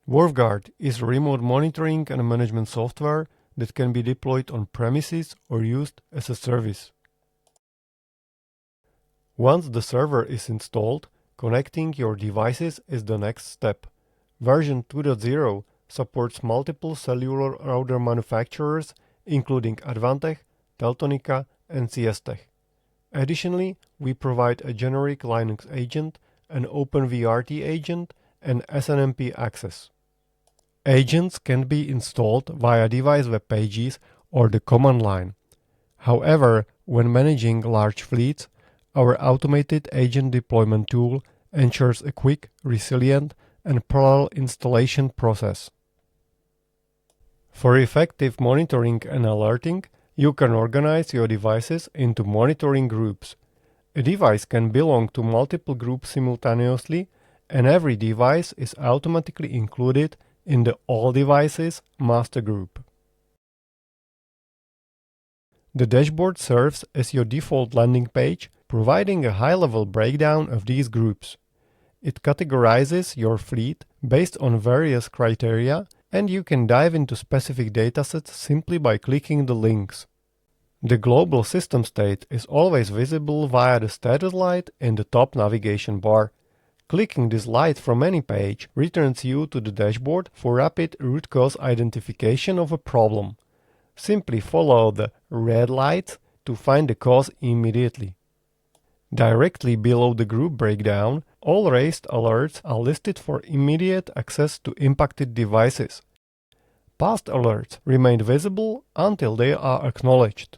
Dwarfguard is remote monitoring and management software that can be deployed on premises or used as a service. Once the server is installed, connecting your devices is the next step. Version 2.0 supports multiple cellular router manufacturers, including Advantech, Teltonika, and Siestech. Additionally, we provide a generic Linux agent, an OpenVRT agent, and SNMP access. Agents can be installed via device web pages or the command line. However, when managing large fleets, our automated agent deployment tool ensures a quick, resilient, and parallel installation process. For effective monitoring and alerting, you can organize your devices into monitoring groups. A device can belong to multiple groups simultaneously, and every device is automatically included in the All Devices master group. The dashboard serves as your default landing page, providing a high-level breakdown of these groups. It categorizes your fleet based on various criteria, and you can dive into specific datasets simply by clicking the links. The global system state is always visible via the status light in the top navigation bar. Clicking this light from any page returns you to the dashboard for rapid root cause identification of a problem. Simply follow the red light to find the cause immediately. Directly below the group breakdown, all raised alerts are listed for immediate access to impacted devices. Past alerts remain visible until they are acknowledged.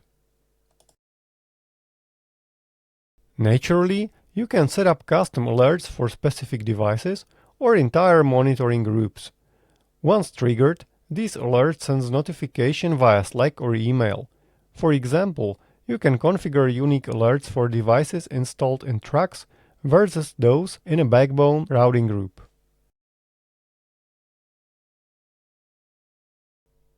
Naturally, you can set up custom alerts for specific devices or entire monitoring groups. Once triggered, these alerts send notification via Slack or email. For example, you can configure unique alerts for devices installed in trucks versus those in a backbone routing group.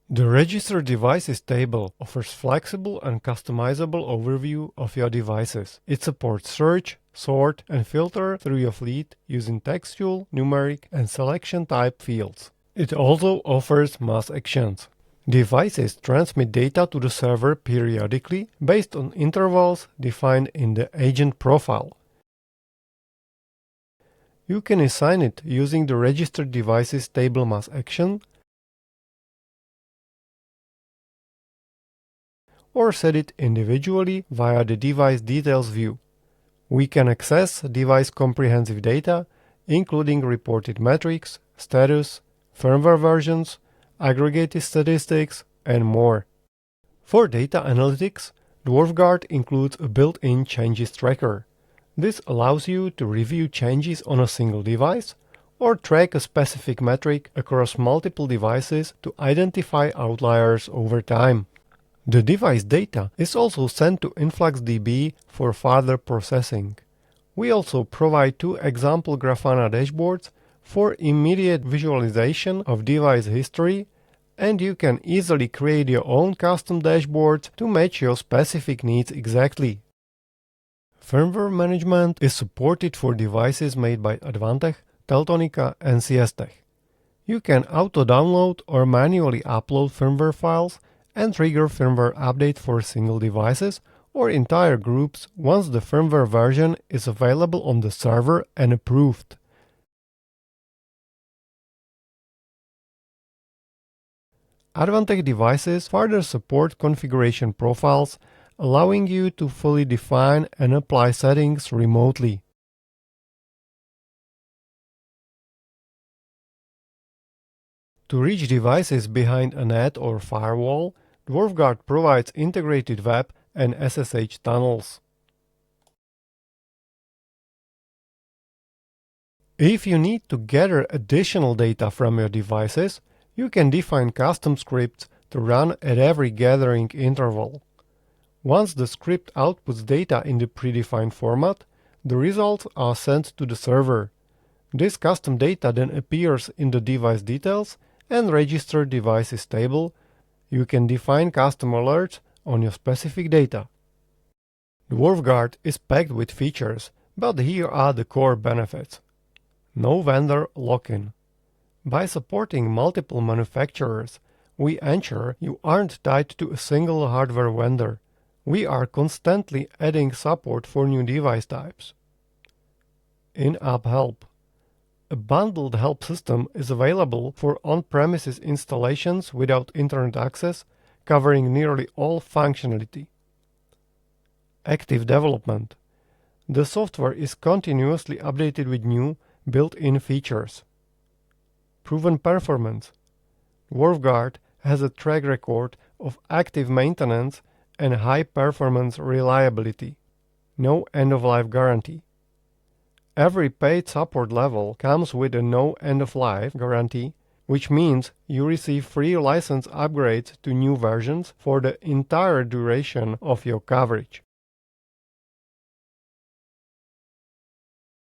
The Registered Devices table offers flexible and customizable overview of your devices. It supports search, sort, and filter through your fleet using textual, numeric, and selection type fields. It also offers mass actions. Devices transmit data to the server periodically based on intervals defined in the agent profile. You can assign it using the Registered Devices table mass action or set it individually via the Device Details view. We can access device comprehensive data, including reported metrics, status, firmware versions, aggregated statistics, and more. For data analytics, Dwarfguard includes a built-in changes tracker. This allows you to review changes on a single device or track a specific metric across multiple devices to identify outliers over time. The device data is also sent to InfluxDB for further processing. We also provide 2 example Grafana dashboards for immediate visualization of device history, and you can easily create your own custom dashboards to match your specific needs exactly. Firmware management is supported for devices made by Advantech, Teltonika, and Siestech. You can auto-download or manually upload firmware files and trigger firmware update for single devices or entire groups once the firmware version is available on the server and approved. Advantech devices further support configuration profiles, allowing you to fully define and apply settings remotely. To reach devices behind a net or firewall, Dwarfguard provides integrated web and SSH tunnels. If you need to gather additional data from your devices, you can define custom scripts to run at every gathering interval. Once the script outputs data in the predefined format, the results are sent to the server. This custom data then appears in the device details and Registered Devices table. You can define custom alerts on your specific data. Dwarfguard is packed with features, but here are the core benefits. No vendor lock-in. By supporting multiple manufacturers, we ensure you aren't tied to a single hardware vendor. We are constantly adding support for new device types. In-app help. A bundled help system is available for on-premises installations without internet access, covering nearly all functionality. Active development. The software is continuously updated with new, built-in features. Proven performance. Dwarfguard has a track record of active maintenance and high-performance reliability. No end-of-life guarantee. Every paid support level comes with a no end-of-life guarantee, which means you receive free license upgrades to new versions for the entire duration of your coverage.